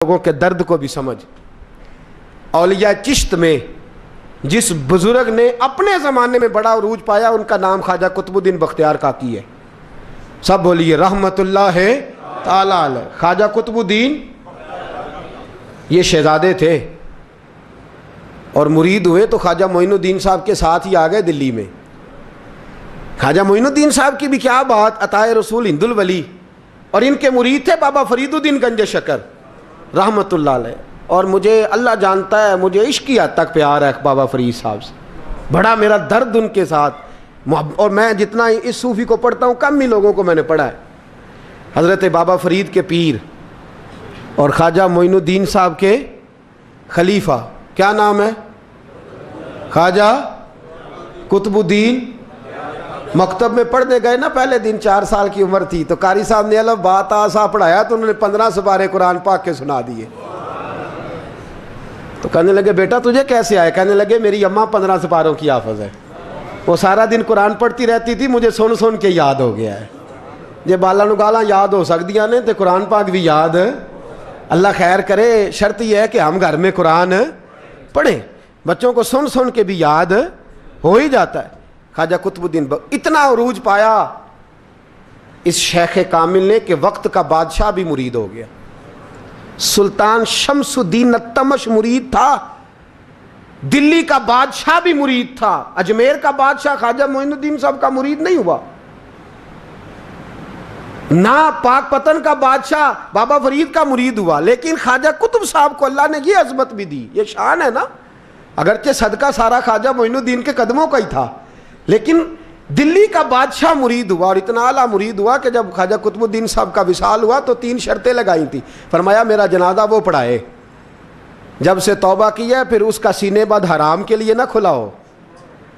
لوگوں کے درد کو بھی سمجھ۔ اولیاء چشت میں جس بزرگ نے اپنے زمانے میں بڑا عروج پایا ان کا نام خواجہ قطب الدین بختیار کاکی ہے۔ سب بولیے رحمت اللہ تعالی علیہ۔ خواجہ قطب الدین یہ شہزادے تھے اور مرید ہوئے تو خواجہ معین الدین صاحب کے ساتھ ہی آ گئے دلی میں۔ خواجہ معین الدین صاحب کی بھی کیا بات، عطائے رسول ہند الولی، اور ان کے مرید تھے بابا فرید الدین گنج شکر رحمت اللہ علیہ۔ اور مجھے اللہ جانتا ہے مجھے عشق کی حد تک پیار ہے بابا فرید صاحب سے، بڑا میرا درد ان کے ساتھ، اور میں جتنا اس صوفی کو پڑھتا ہوں کم ہی لوگوں کو میں نے پڑھا ہے۔ حضرت بابا فرید کے پیر اور خواجہ معین الدین صاحب کے خلیفہ کیا نام ہے؟ خواجہ قطب الدین۔ مکتب میں پڑھنے گئے نا پہلے دن، 4 سال کی عمر تھی، تو قاری صاحب نے الف با تا سا پڑھایا تو انہوں نے 15 سپارے قرآن پاک کے سنا دیے۔ تو کہنے لگے بیٹا تجھے کیسے آئے؟ کہنے لگے میری اماں 15 سپاروں کی حافظ ہے، وہ سارا دن قرآن پڑھتی رہتی تھی، مجھے سن سن کے یاد ہو گیا ہے۔ یہ بالا نگالا یاد ہو سکدیاں نے تو قرآن پاک بھی یاد۔ اللہ خیر کرے، شرط یہ ہے کہ ہم گھر میں قرآن پڑھیں، بچوں کو سن سن کے بھی یاد ہو ہی جاتا ہے۔ خواجہ قطب الدین اتنا عروج پایا اس شیخ کامل نے کہ وقت کا بادشاہ بھی مرید ہو گیا۔ سلطان شمس الدین التمش مرید تھا، دلی کا بادشاہ بھی مرید تھا، اجمیر کا بادشاہ خواجہ معین الدین صاحب کا مرید نہیں ہوا، نہ پاک پتن کا بادشاہ بابا فرید کا مرید ہوا، لیکن خواجہ قطب صاحب کو اللہ نے یہ عظمت بھی دی، یہ شان ہے نا۔ اگرچہ صدقہ سارا خواجہ معین الدین کے قدموں کا ہی تھا، لیکن دلی کا بادشاہ مرید ہوا، اور اتنا اعلیٰ مرید ہوا کہ جب خواجہ قطب الدین صاحب کا وصال ہوا تو 3 شرطیں لگائی تھی۔ فرمایا میرا جنازہ وہ پڑھائے، جب سے توبہ کیا پھر اس کا سینے بد حرام کے لیے نہ کھلا ہو،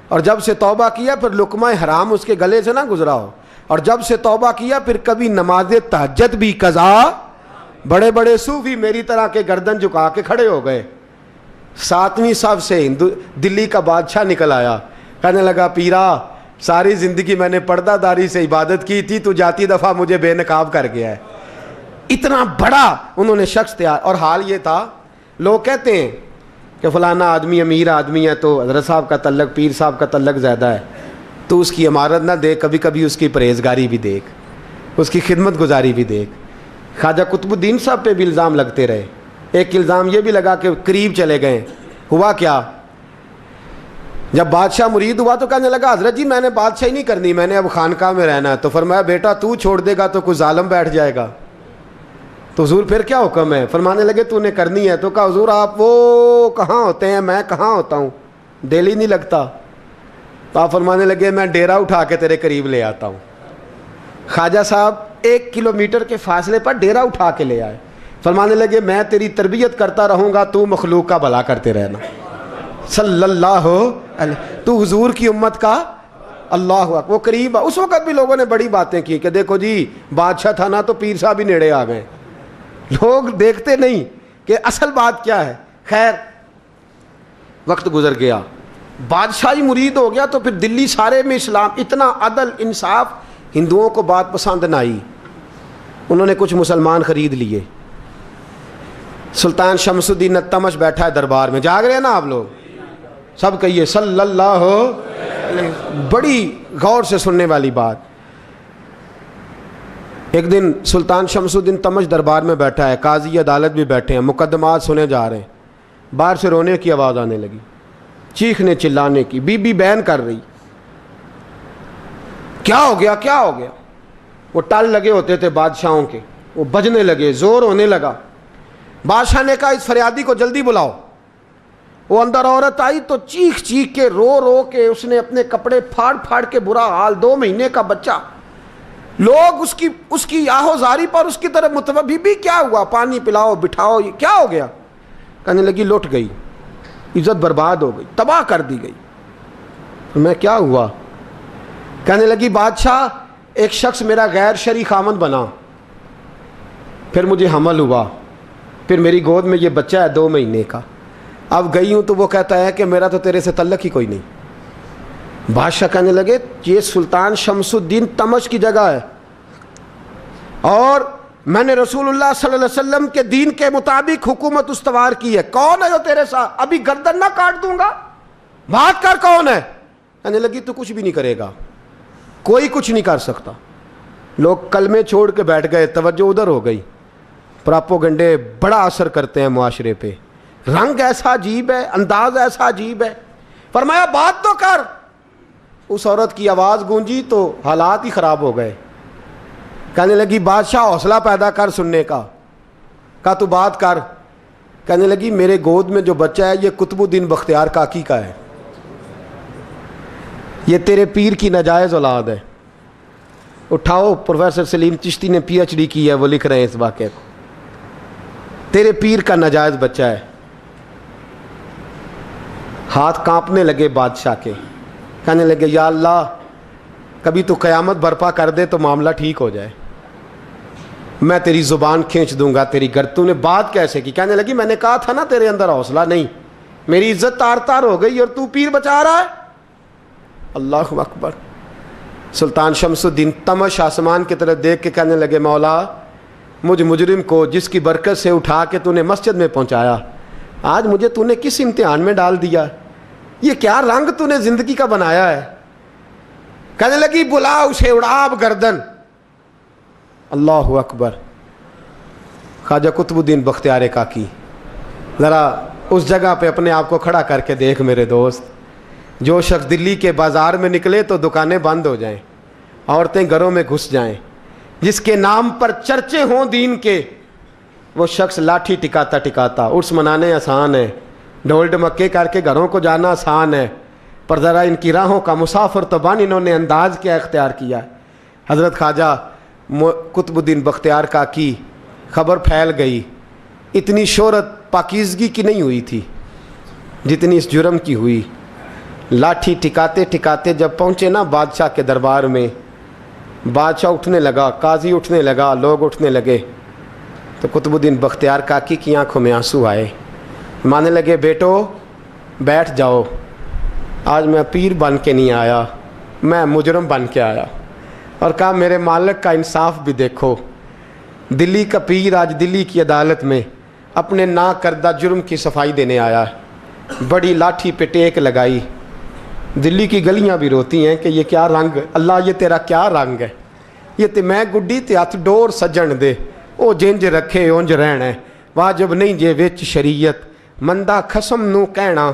اور جب سے توبہ کیا پھر لقمہ حرام اس کے گلے سے نہ گزرا ہو، اور جب سے توبہ کیا پھر کبھی نماز تہجد بھی قضا۔ بڑے بڑے صوفی میری طرح کے گردن جھکا کے کھڑے ہو گئے۔ 7ویں صف سے دلی کا بادشاہ نکل آیا، کہنے لگا پیرا ساری زندگی میں نے پردہ داری سے عبادت کی تھی، تو جاتی دفعہ مجھے بے نقاب کر گیا ہے۔ اتنا بڑا انہوں نے شخص تیار، اور حال یہ تھا لوگ کہتے ہیں کہ فلانا آدمی امیر آدمی ہے تو حضرت صاحب کا تعلق پیر صاحب کا تعلق زیادہ ہے، تو اس کی عمارت نہ دیکھ، کبھی کبھی اس کی پرہیزگاری بھی دیکھ، اس کی خدمت گزاری بھی دیکھ۔ خواجہ قطب الدین صاحب پہ بھی الزام لگتے رہے۔ ایک الزام یہ بھی لگا کہ قریب چلے گئے۔ ہوا کیا، جب بادشاہ مرید ہوا تو کہنے لگا حضرت جی میں نے بادشاہی نہیں کرنی، میں نے اب خانقاہ میں رہنا ہے۔ تو فرمایا بیٹا تو چھوڑ دے گا تو کوئی ظالم بیٹھ جائے گا، تو حضور پھر کیا حکم ہے؟ فرمانے لگے تو نے کرنی ہے۔ تو کہا حضور آپ وہ کہاں ہوتے ہیں، میں کہاں ہوتا ہوں، دل ہی نہیں لگتا۔ تو آپ فرمانے لگے میں ڈیرا اٹھا کے تیرے قریب لے آتا ہوں۔ خواجہ صاحب 1 کلومیٹر کے فاصلے پر ڈیرا اٹھا کے لے آئے۔ فرمانے لگے میں تیری تربیت کرتا رہوں گا، تو مخلوق کا بھلا کرتے رہنا۔ صلی اللہ علیہ، تو حضور کی امت کا اللہ اکبر۔ وہ قریب، اس وقت بھی لوگوں نے بڑی باتیں کی کہ دیکھو جی بادشاہ تھا نا تو پیر صاحب ہی نیڑے آ گئے۔ لوگ دیکھتے نہیں کہ اصل بات کیا ہے۔ خیر وقت گزر گیا، بادشاہی مرید ہو گیا، تو پھر دلی سارے میں اسلام، اتنا عدل انصاف، ہندوؤں کو بات پسند نہ آئی، انہوں نے کچھ مسلمان خرید لیے۔ سلطان شمس الدین التمش بیٹھا ہے دربار میں، جاگ رہے ہیں نا آپ لوگ؟ سب کہیے صلی اللہ علیہ۔ بڑی غور سے سننے والی بات۔ ایک دن سلطان شمس الدین تمش دربار میں بیٹھا ہے، قاضی عدالت بھی بیٹھے ہیں، مقدمات سنے جا رہے ہیں، باہر سے رونے کی آواز آنے لگی، چیخنے چلانے کی، بی بی بیان کر رہی۔ کیا ہو گیا کیا ہو گیا؟ وہ ٹال لگے ہوتے تھے بادشاہوں کے، وہ بجنے لگے، زور ہونے لگا۔ بادشاہ نے کہا اس فریادی کو جلدی بلاؤ۔ وہ اندر عورت آئی تو چیخ چیخ کے رو رو کے اس نے اپنے کپڑے پھاڑ پھاڑ کے، برا حال، 2 مہینے کا بچہ، لوگ اس کی آہو زاری پر اس کی طرف متوجہ، بی بی کیا ہوا، پانی پلاؤ بٹھاؤ، یہ کیا ہو گیا؟ کہنے لگی لٹ گئی، عزت برباد ہو گئی، تباہ کر دی گئی۔ میں کیا ہوا؟ کہنے لگی بادشاہ ایک شخص میرا غیر شرعی خامند بنا، پھر مجھے حمل ہوا، پھر میری گود میں یہ بچہ ہے 2 مہینے کا، اب گئی ہوں تو وہ کہتا ہے کہ میرا تو تیرے سے تعلق ہی کوئی نہیں۔ بادشاہ کہنے لگے یہ سلطان شمس الدین تمش کی جگہ ہے، اور میں نے رسول اللہ صلی اللہ علیہ وسلم کے دین کے مطابق حکومت استوار کی ہے. کون ہے جو تیرے ساتھ؟ ابھی گردن نہ کاٹ دوں گا, بات کر کون ہے. کہنے لگی تو کچھ بھی نہیں کرے گا, کوئی کچھ نہیں کر سکتا. لوگ کلمے چھوڑ کے بیٹھ گئے, توجہ ادھر ہو گئی. پراپوگنڈے بڑا اثر کرتے ہیں معاشرے پہ. رنگ ایسا عجیب ہے, انداز ایسا عجیب ہے. فرمایا بات تو کر. اس عورت کی آواز گونجی تو حالات ہی خراب ہو گئے. کہنے لگی بادشاہ حوصلہ پیدا کر سننے کا. کہا تو بات کر. کہنے لگی میرے گود میں جو بچہ ہے یہ قطب الدین بختیار کاکی کا ہے, یہ تیرے پیر کی ناجائز اولاد ہے. اٹھاؤ, پروفیسر سلیم چشتی نے پی ایچ ڈی کی ہے, وہ لکھ رہے ہیں اس واقعے کو. تیرے پیر کا ناجائز بچہ ہے. ہاتھ کانپنے لگے بادشاہ کے. کہنے لگے یا اللہ کبھی تو قیامت برپا کر دے تو معاملہ ٹھیک ہو جائے, میں تیری زبان کھینچ دوں گا تیری گر. تو نے بات کیسے کی؟ کہنے لگی میں نے کہا تھا نا تیرے اندر حوصلہ نہیں, میری عزت تار تار ہو گئی اور تو پیر بچا رہا ہے. اللہ اکبر. سلطان شمس الدین تمش آسمان کی طرف دیکھ کے کہنے لگے مولا مجھ مجرم کو جس کی برکت سے اٹھا کے تو نے مسجد میں پہنچایا, آج مجھے تو نے کس امتحان میں ڈال دیا؟ یہ کیا رنگ تو نے زندگی کا بنایا ہے. کہنے لگی بلا اسے, اڑاب گردن. اللہ اکبر. خواجہ قطب الدین بختیار کاکی, ذرا اس جگہ پہ اپنے آپ کو کھڑا کر کے دیکھ میرے دوست. جو شخص دلی کے بازار میں نکلے تو دکانیں بند ہو جائیں, عورتیں گھروں میں گھس جائیں, جس کے نام پر چرچے ہوں دین کے, وہ شخص لاٹھی ٹکاتا ٹکاتا. عرس منانے آسان ہے, ڈھول ڈمکے کر کے گھروں کو جانا آسان ہے, پر ذرا ان کی راہوں کا مسافر تو بن انہوں نے انداز کیا اختیار کیا. حضرت خواجہ قطب الدین بختیار کاکی, خبر پھیل گئی. اتنی شہرت پاکیزگی کی نہیں ہوئی تھی جتنی اس جرم کی ہوئی. لاٹھی ٹکاتے ٹکاتے جب پہنچے نا بادشاہ کے دربار میں, بادشاہ اٹھنے لگا, قاضی اٹھنے لگا, لوگ اٹھنے لگے, تو قطب الدین بختیار کاکی کی آنکھوں میں آنسو آئے. مانے لگے بیٹو بیٹھ جاؤ, آج میں پیر بن کے نہیں آیا, میں مجرم بن کے آیا. اور کہا میرے مالک کا انصاف بھی دیکھو, دلی کا پیر آج دلی کی عدالت میں اپنے نا کردہ جرم کی صفائی دینے آیا. بڑی لاٹھی پہ ٹیک لگائی. دلی کی گلیاں بھی روتی ہیں کہ یہ کیا رنگ, اللہ یہ تیرا کیا رنگ ہے. یہ تے میں گڈی تے ہاتھ ڈور سجن دے, او جنج رکھے اونج رہنا ہے, واجب نہیں جے وچ شریعت, مندہ خسم نو کہنا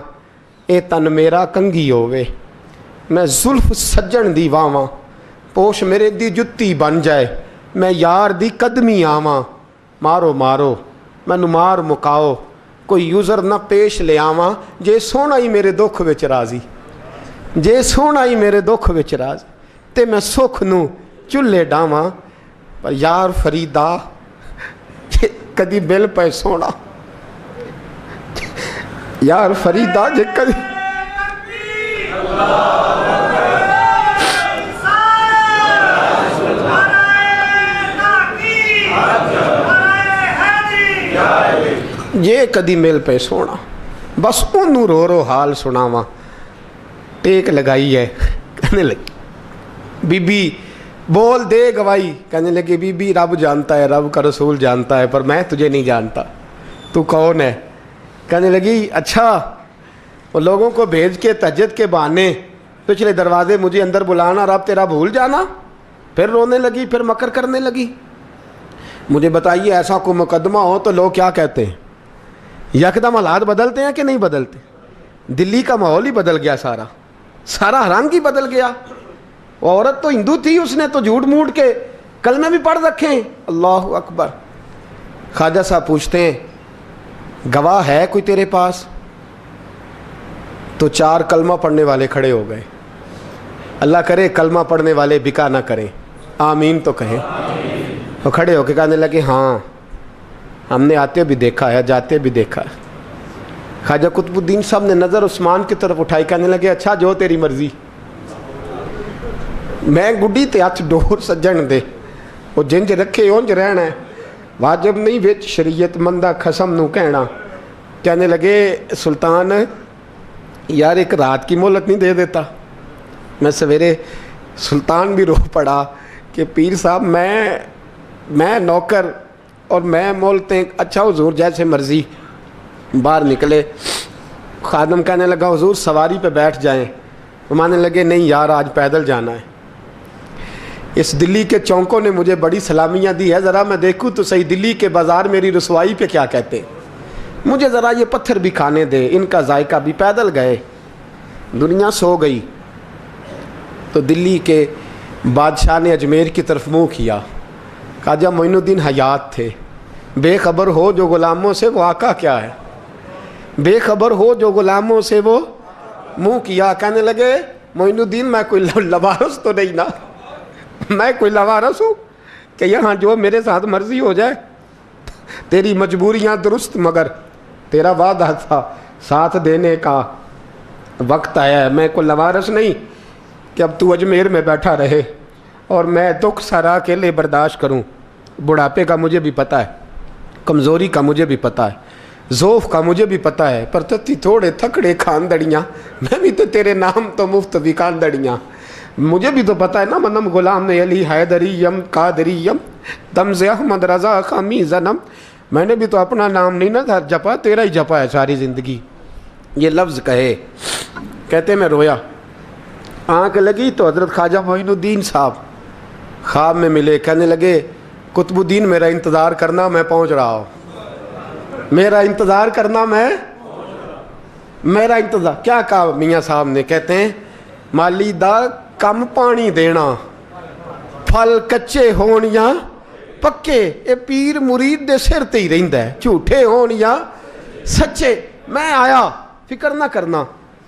اے تن میرا کنگھی ہووے. میں زلف سجن دی واواں, پوش میرے دی جتی بن جائے, میں یار دی قدمی آواں. مارو مارو مینو مار مکاؤ, کوئی یوزر نہ پیش لے آواں, جے سونا ہی میرے دکھ وچ راضی, جے سونا ہی میرے دکھ وچ راضی, تے میں سکھ نو چلے ڈاواں. پر یار فریدا کدی بل پہ سونا, یار فریدا جے کدی یہ کدی مل پہ سونا, بس انہوں رو رو حال سناواں. ٹیک لگائی ہے. کہنے لگی بی بی بول دے گواہی. کہنے لگی بی بی رب جانتا ہے, رب کا رسول جانتا ہے, پر میں تجھے نہیں جانتا, تو کون ہے؟ کہنے لگی اچھا وہ لوگوں کو بھیج کے تہجد کے بہانے پچھلے دروازے مجھے اندر بلانا, رب تیرا بھول جانا. پھر رونے لگی, پھر مکر کرنے لگی. مجھے بتائیے ایسا کوئی مقدمہ ہو تو لوگ کیا کہتے ہیں؟ یکدم حالات بدلتے ہیں کہ نہیں بدلتے؟ دلی کا ماحول ہی بدل گیا, سارا رنگ ہی بدل گیا. وہ عورت تو ہندو تھی, اس نے تو جھوٹ موٹ کے کلمے بھی پڑھ رکھے ہیں. اللہ اکبر. خواجہ صاحب پوچھتے ہیں گواہ ہے کوئی تیرے پاس؟ تو 4 کلمہ پڑھنے والے کھڑے ہو گئے. اللہ کرے کلمہ پڑھنے والے بکا نہ کریں, آمین تو کہیں. وہ کھڑے ہو کے کہنے لگے ہاں ہم نے آتے بھی دیکھا ہے, جاتے بھی دیکھا ہے. خواجہ قطب الدین صاحب نے نظر عثمان کی طرف اٹھائی, کہنے لگے اچھا جو تیری مرضی, میں گڈی تے ہاتھ ڈور سجن دے, وہ جنج رکھے اونج رہنا ہے, واجب نہیں وچ شریعت, مندہ خسم نو کہنا. کہنے لگے سلطان یار ایک رات کی مہلت نہیں دے دیتا؟ میں سویرے سلطان بھی رو پڑا کہ پیر صاحب میں میں نوکر اور میں بولتے ہیں اچھا حضور جیسے مرضی. باہر نکلے, خادم کہنے لگا حضور سواری پہ بیٹھ جائیں. وہ ماننے لگے نہیں یار آج پیدل جانا ہے. اس دلی کے چونکوں نے مجھے بڑی سلامیاں دی ہے, ذرا میں دیکھوں تو صحیح دلی کے بازار میری رسوائی پہ کیا کہتے ہیں. مجھے ذرا یہ پتھر بھی کھانے دے, ان کا ذائقہ بھی. پیدل گئے, دنیا سو گئی تو دلی کے بادشاہ نے اجمیر کی طرف منہ کیا. خواجہ معین الدین حیات تھے. بے خبر ہو جو غلاموں سے وہ آقا کیا ہے, بے خبر ہو جو غلاموں سے وہ منہ کیا. کہنے لگے معین الدین میں کوئی لوارس تو نہیں نا, میں کوئی لوارس ہوں کہ یہاں جو میرے ساتھ مرضی ہو جائے. تیری مجبوریاں درست مگر تیرا وعدہ تھا ساتھ دینے کا وقت آیا ہے. میں کوئی لوارس نہیں کہ اب تو اجمیر میں بیٹھا رہے اور میں دکھ سارا اکیلے برداشت کروں. بڑھاپے کا مجھے بھی پتہ ہے, کمزوری کا مجھے بھی پتہ ہے, ذوف کا مجھے بھی پتہ ہے, پر تتی تھوڑے تھکڑے خاندڑیاں, میں بھی تو تیرے نام تو مفت بھی خاندڑیاں. مجھے بھی تو پتہ ہے نا منم غلام نے علی حیدریم قادریم دمز احمد رضا خامی زنم. میں نے بھی تو اپنا نام نہیں نا جپا, تیرا ہی جپا ہے ساری زندگی. یہ لفظ کہے, کہتے میں رویا. آنکھ لگی تو حضرت خواجہ معین الدین صاحب خواب میں ملے. کہنے لگے قطب الدین میرا انتظار کرنا, میں پہنچ رہا ہوں. میرا انتظار کرنا, میرا انتظار. کیا کہا میاں صاحب نے؟ کہتے ہیں مالی دا کم پانی دینا, پھل کچے ہون یا پکے, اے پیر مرید دے سر تے ہی رہندا ہے, جھوٹے ہون یا سچے. میں آیا, فکر نہ کرنا.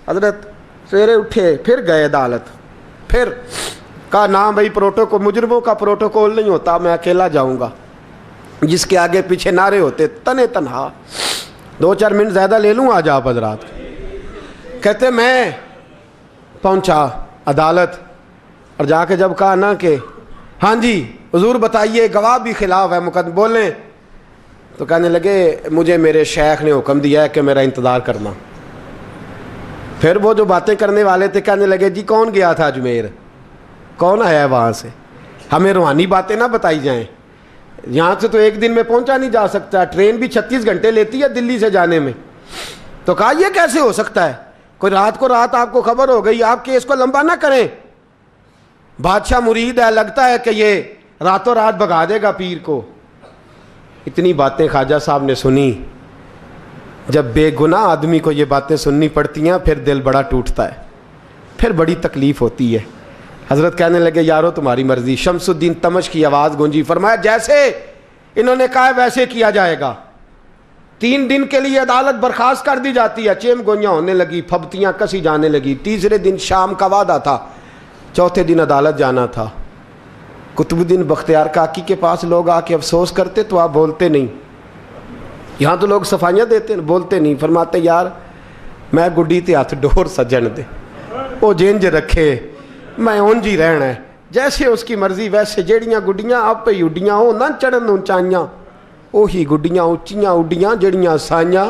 حضرت سویرے اٹھے, پھر گئے عدالت. پھر کہا نام بھائی پروٹوکول, مجرموں کا پروٹوکول نہیں ہوتا, میں اکیلا جاؤں گا. جس کے آگے پیچھے نعرے ہوتے تنے تنہا. 2-4 منٹ زیادہ لے لوں آج آپ حضرات. کہتے میں پہنچا عدالت اور جا کے جب کہا نا کہ ہاں جی حضور بتائیے, گواہ بھی خلاف ہے, مقدمہ بولیں, تو کہنے لگے مجھے میرے شیخ نے حکم دیا ہے کہ میرا انتظار کرنا. پھر وہ جو باتیں کرنے والے تھے کہنے لگے جی کون گیا تھا اجمیر, کون آیا ہے وہاں سے, ہمیں روحانی باتیں نہ بتائی جائیں. یہاں سے تو ایک دن میں پہنچا نہیں جا سکتا, ٹرین بھی 36 گھنٹے لیتی ہے دلی سے جانے میں. تو کہا یہ کیسے ہو سکتا ہے, کوئی رات کو رات آپ کو خبر ہو گئی, آپ کیس کو لمبا نہ کریں. بادشاہ مرید ہے, لگتا ہے کہ یہ راتوں رات بھگا دے گا پیر کو. اتنی باتیں خواجہ صاحب نے سنی. جب بے گناہ آدمی کو یہ باتیں سننی پڑتی ہیں پھر دل بڑا ٹوٹتا ہے, پھر بڑی تکلیف ہوتی ہے. حضرت کہنے لگے یارو تمہاری مرضی. شمس الدین تمش کی آواز گونجی. فرمایا جیسے انہوں نے کہا ویسے کیا جائے گا. 3 دن کے لیے عدالت برخاست کر دی جاتی ہے. چیم گوئیاں ہونے لگی, پھبتیاں کسی جانے لگی. تیسرے دن شام کا وعدہ تھا, چوتھے دن عدالت جانا تھا. قطب الدین بختیار کاکی کے پاس لوگ آ کے افسوس کرتے تو آپ بولتے نہیں. یہاں تو لوگ صفائیاں دیتے ہیں, بولتے نہیں. فرماتے یار میں گڈی تے ہاتھ ڈور سجن دے, وہ جینج رکھے, میں اونج ہی رہنا ہے, جیسے اس کی مرضی ویسے. جیڑیاں گڈیاں آپ پہ اڈیاں ہو نہ چڑھن اونچائیاں, وہی گڈیاں اونچیاں اڈیاں جڑیاں سائیاں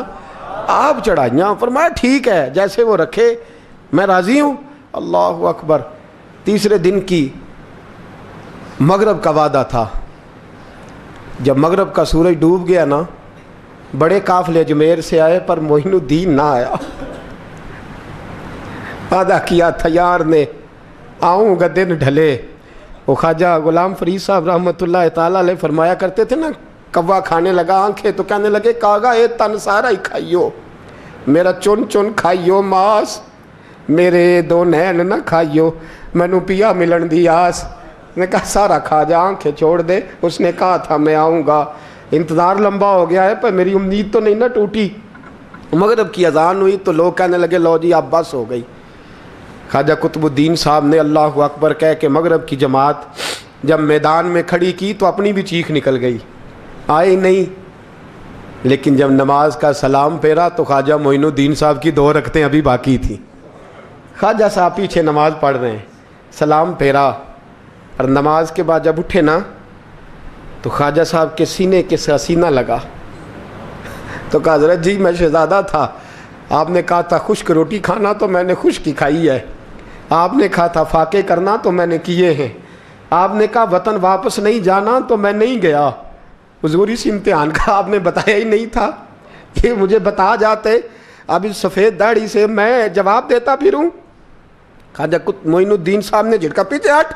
آپ چڑھائیاں. فرمایا ٹھیک ہے جیسے وہ رکھے, میں راضی ہوں. اللہ اکبر. تیسرے دن کی مغرب کا وعدہ تھا. جب مغرب کا سورج ڈوب گیا نا, بڑے قافلے اجمیر سے آئے پر معین الدین نہ آیا. وعدہ کیا تھا یار نے, آؤں گا دن ڈھلے. وہ خواجہ غلام فرید صاحب رحمۃ اللہ تعالیٰ علیہ فرمایا کرتے تھے نا, کوا کھانے لگا آنکھیں تو کہنے لگے کاغا اے تن سارا ہی کھائیو, میرا چن چن کھائیو ماس, میرے 2 نین نہ کھائیو, مینو پیا ملن دی آس. نے کہا سارا کھا جا, آنکھیں چھوڑ دے. اس نے کہا تھا میں آؤں گا, انتظار لمبا ہو گیا ہے پر میری امید تو نہیں نہ ٹوٹی. مغرب کی اذان ہوئی تو لوگ کہنے لگے لو جی اب بس ہو گئی. خواجہ قطب الدین صاحب نے اللہ اکبر کہہ کے مغرب کی جماعت جب میدان میں کھڑی کی تو اپنی بھی چیخ نکل گئی, آئی نہیں. لیکن جب نماز کا سلام پھیرا تو خواجہ معین الدین صاحب کی 2 رکعتیں ابھی باقی تھیں. خواجہ صاحب پیچھے نماز پڑھ رہے ہیں, سلام پھیرا اور نماز کے بعد جب اٹھے نا تو خواجہ صاحب کے سینے کے سینہ لگا. تو کہا حضرت جی میں شہزادہ تھا, آپ نے کہا تھا خشک روٹی کھانا تو میں نے خشک کی کھائی ہے, آپ نے کہا تھا فاقے کرنا تو میں نے کیے ہیں, آپ نے کہا وطن واپس نہیں جانا تو میں نہیں گیا. حضور اس امتحان کا آپ نے بتایا ہی نہیں تھا. یہ مجھے بتا جاتے اب اس سفید داڑھی سے میں جواب دیتا پھروں. خواجہ معین الدین صاحب نے جھٹکا, پیچھے ہٹ,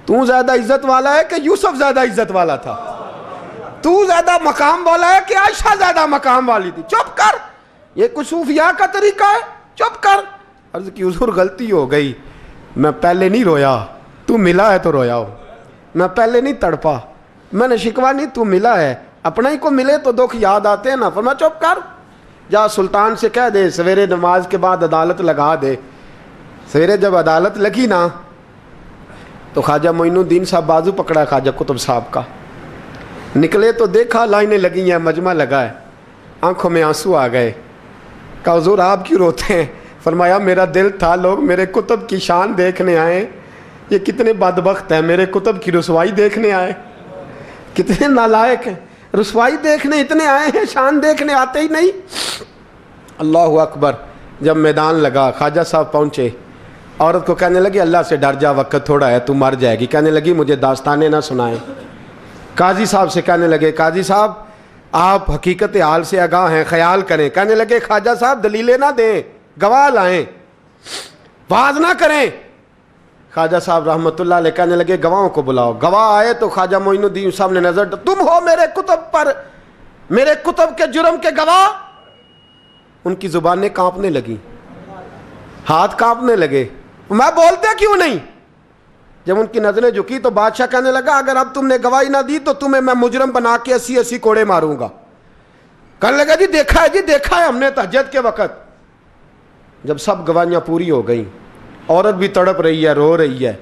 تو زیادہ عزت والا ہے کہ یوسف زیادہ عزت والا تھا؟ تو زیادہ مقام والا ہے کہ عائشہ زیادہ مقام والی تھی؟ چپ کر, یہ کچھ صوفیاء کا طریقہ ہے, چپ کر. عرض کی حضور غلطی ہو گئی, میں پہلے نہیں رویا, تو ملا ہے تو رویا ہو. میں پہلے نہیں تڑپا, میں نے شکوا نہیں, تو ملا ہے. اپنا ہی کو ملے تو دکھ یاد آتے ہیں نا. فرمایا چپ کر, جا سلطان سے کہہ دے سویرے نماز کے بعد عدالت لگا دے. سویرے جب عدالت لگی نا تو خواجہ معین الدین صاحب بازو پکڑا خواجہ قطب صاحب کا, نکلے تو دیکھا لائنیں لگی ہیں, مجمع لگا ہے, آنکھوں میں آنسو آ گئے. کہا حضور آپ کیوں روتے ہیں؟ فرمایا میرا دل تھا لوگ میرے کتب کی شان دیکھنے آئے, یہ کتنے بدبخت ہیں, میرے کتب کی رسوائی دیکھنے آئے. کتنے نالائق ہیں, رسوائی دیکھنے اتنے آئے ہیں, شان دیکھنے آتے ہی نہیں. اللہ اکبر. جب میدان لگا خواجہ صاحب پہنچے, عورت کو کہنے لگی اللہ سے ڈر جا, وقت تھوڑا ہے, تو مر جائے گی. کہنے لگی مجھے داستانیں نہ سنائیں. قاضی صاحب سے کہنے لگے قاضی صاحب آپ حقیقت حال سے آگاہ ہیں, خیال کریں. کہنے لگے خواجہ صاحب دلیلیں نہ دیں, گواہ لائیں, واز نہ کریں. خواجہ صاحب رحمۃ اللہ علیہ کہنے لگے گواہوں کو بلاؤ. گواہ آئے تو خواجہ معین الدین صاحب نے نظر, تم ہو میرے کتب پر, میرے کتب کے جرم کے گواہ. ان کی زبانیں کانپنے لگیں, ہاتھ کانپنے لگے. میں بولتے کیوں نہیں؟ جب ان کی نظریں جھکی تو بادشاہ کہنے لگا اگر اب تم نے گواہی نہ دی تو تمہیں میں مجرم بنا کے 80 کوڑے ماروں گا. کہنے لگا جی دیکھا ہے, جی دیکھا ہے ہم نے تہجد کے وقت. جب سب گواہیاں پوری ہو گئیں, عورت بھی تڑپ رہی ہے, رو رہی ہے,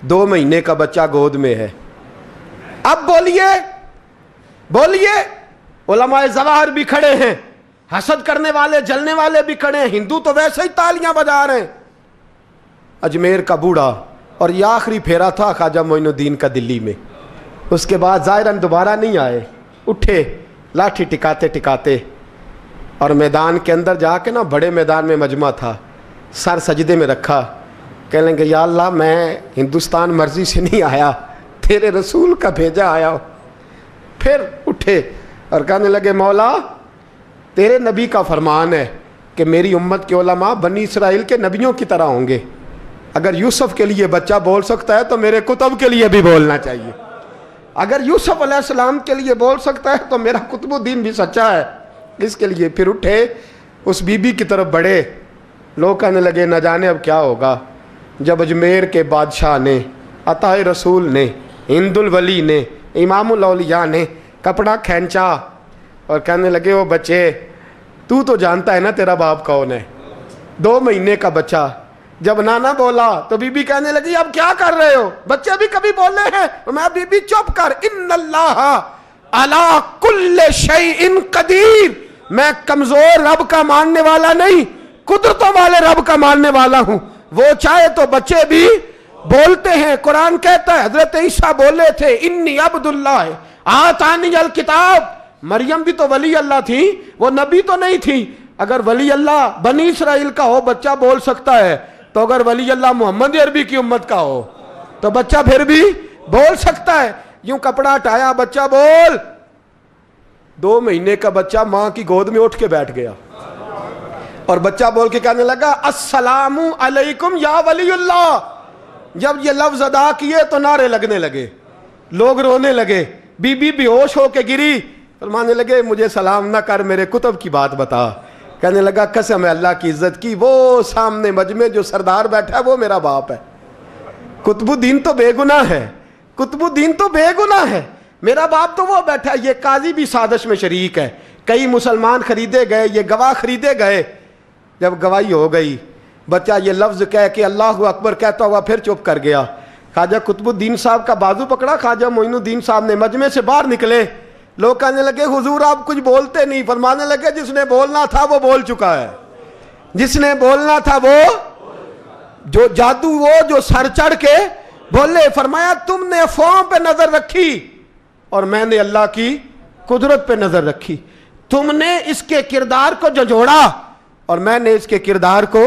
2 مہینے کا بچہ گود میں ہے. اب بولیے بولیے, علماء ظواہر بھی کھڑے ہیں, حسد کرنے والے جلنے والے بھی کھڑے ہیں, ہندو تو ویسے ہی تالیاں بجا رہے ہیں. اجمیر کا بوڑھا, اور یہ آخری پھیرا تھا خواجہ معین الدین کا دلی میں. اس کے بعد ظاہراً دوبارہ نہیں آئے. اٹھے لاٹھی ٹکاتے ٹکاتے, اور میدان کے اندر جا کے نا, بڑے میدان میں مجمع تھا, سر سجدے میں رکھا. کہنے لگے یا اللہ میں ہندوستان مرضی سے نہیں آیا, تیرے رسول کا بھیجا آیا ہوں. پھر اٹھے اور کہنے لگے مولا تیرے نبی کا فرمان ہے کہ میری امت کے علماء بنی اسرائیل کے نبیوں کی طرح ہوں گے. اگر یوسف کے لیے بچہ بول سکتا ہے تو میرے کتب کے لیے بھی بولنا چاہیے. اگر یوسف علیہ السلام کے لیے بول سکتا ہے تو میرا قطب الدین بھی سچا ہے, اس کے لیے. پھر اٹھے, اس بی بی کی طرف بڑھے. لوگ کہنے لگے نہ جانے اب کیا ہوگا. جب اجمیر کے بادشاہ نے, عطا رسول نے, ہند الولی نے, امام الاولیاء نے کپڑا کھینچا اور کہنے لگے وہ بچے تو جانتا ہے نا تیرا باپ کون ہے, 2 مہینے کا بچہ. جب نانا بولا تو بی بی کہنے لگی اب کیا کر رہے ہو, بچے بھی کبھی بولے ہیں؟ میں بی بی چپ کر, ان اللہ علی کل شیء قدیر, میں کمزور رب کا ماننے والا نہیں, قدرتوں والے رب کا ماننے والا ہوں. وہ چاہے تو بچے بھی بولتے ہیں. قرآن کہتا ہے حضرت عیسیٰ بولے تھے انی عبد اللہ آتانی الکتاب. مریم بھی تو ولی اللہ تھی, وہ نبی تو نہیں تھی. اگر ولی اللہ بنی اسرائیل کا ہو بچہ بول سکتا ہے, تو اگر ولی اللہ محمد عربی کی امت کا ہو تو بچہ پھر بھی بول سکتا ہے. یوں کپڑا ہٹایا, بچہ بول. 2 مہینے کا بچہ ماں کی گود میں اٹھ کے بیٹھ گیا, اور بچہ بول کے کہنے لگا السلام علیکم یا ولی اللہ. جب یہ لفظ ادا کیے تو نعرے لگنے لگے, لوگ رونے لگے. بی بی بے ہوش ہو کے گری, فرمانے لگے مجھے سلام نہ کر, میرے کتب کی بات بتا. کہنے لگا قسم ہے اللہ کی عزت کی, وہ سامنے مجمع جو سردار بیٹھا ہے وہ میرا باپ ہے. قطب الدین تو بے گناہ ہے, قطب الدین تو بے گناہ ہے, میرا باپ تو وہ بیٹھا ہے. یہ قاضی بھی سازش میں شریک ہے, کئی مسلمان خریدے گئے, یہ گواہ خریدے گئے. جب گواہی ہو گئی, بچہ یہ لفظ کہہ کے اللہ اکبر کہتا ہوا پھر چپ کر گیا. خواجہ قطب الدین صاحب کا بازو پکڑا, خواجہ معین الدین صاحب نے مجمع سے باہر نکلے. لوگ کہنے لگے حضور آپ کچھ بولتے نہیں. فرمانے لگے جس نے بولنا تھا وہ بول چکا ہے, جس نے بولنا تھا وہ جو جادو, وہ جو سر چڑھ کے بولے. فرمایا تم نے افواہوں پہ نظر رکھی اور میں نے اللہ کی قدرت پہ نظر رکھی. تم نے اس کے کردار کو جھنجھوڑا اور میں نے اس کے کردار کو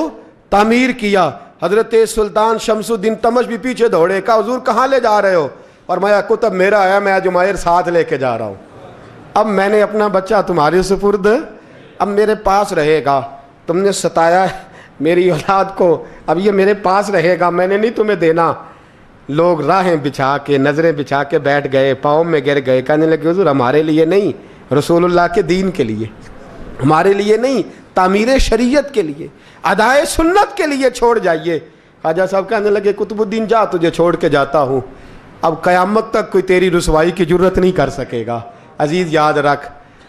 تعمیر کیا. حضرت سلطان شمس الدین تمش بھی پیچھے دوڑے، کہا حضور کہاں لے جا رہے ہو؟ اور میں کتب میرا آیا، میں جمائر ساتھ لے کے جا رہا ہوں، اب میں نے اپنا بچہ تمہارے سپرد، اب میرے پاس رہے گا، تم نے ستایا میری اولاد کو، اب یہ میرے پاس رہے گا، میں نے نہیں تمہیں دینا۔ لوگ راہیں بچھا کے، نظریں بچھا کے بیٹھ گئے، پاؤں میں گر گئے، کہنے لگے حضور ہمارے لیے نہیں، رسول اللہ کے دین کے لیے، ہمارے لیے نہیں، تعمیر شریعت کے لیے، ادائے سنت کے لیے چھوڑ جائیے۔ خواجہ صاحب کہنے لگے قطب الدین جا، تجھے چھوڑ کے جاتا ہوں، اب قیامت تک کوئی تیری رسوائی کی جرت نہیں کر سکے گا۔ عزیز یاد رکھ،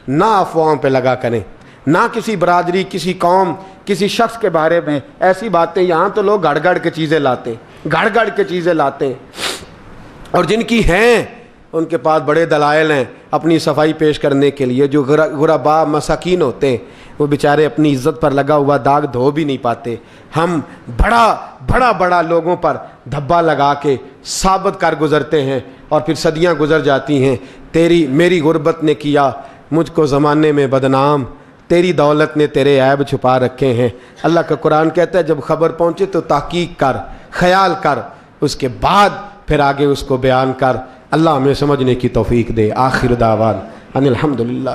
نہ افواہوں پہ لگا کریں، نہ کسی برادری، کسی قوم، کسی شخص کے بارے میں ایسی باتیں، یہاں تو لوگ گھڑ گھڑ کے چیزیں لاتے ہیں، گھڑ گھڑ کے چیزیں لاتے ہیں، اور جن کی ہیں ان کے پاس بڑے دلائل ہیں اپنی صفائی پیش کرنے کے لیے۔ جو غربا مساکین ہوتے ہیں وہ بیچارے اپنی عزت پر لگا ہوا داغ دھو بھی نہیں پاتے، ہم بڑا لوگوں پر دھبا لگا کے ثابت کر گزرتے ہیں، اور پھر صدیاں گزر جاتی ہیں، تیری میری غربت نے کیا مجھ کو زمانے میں بدنام، تیری دولت نے تیرے عیب چھپا رکھے ہیں۔ اللہ کا قرآن کہتا ہے جب خبر پہنچے تو تحقیق کر، خیال کر، اس کے بعد پھر آگے اس کو بیان کر۔ اللہ ہمیں سمجھنے کی توفیق دے۔ آخر دعوان ان الحمدللہ۔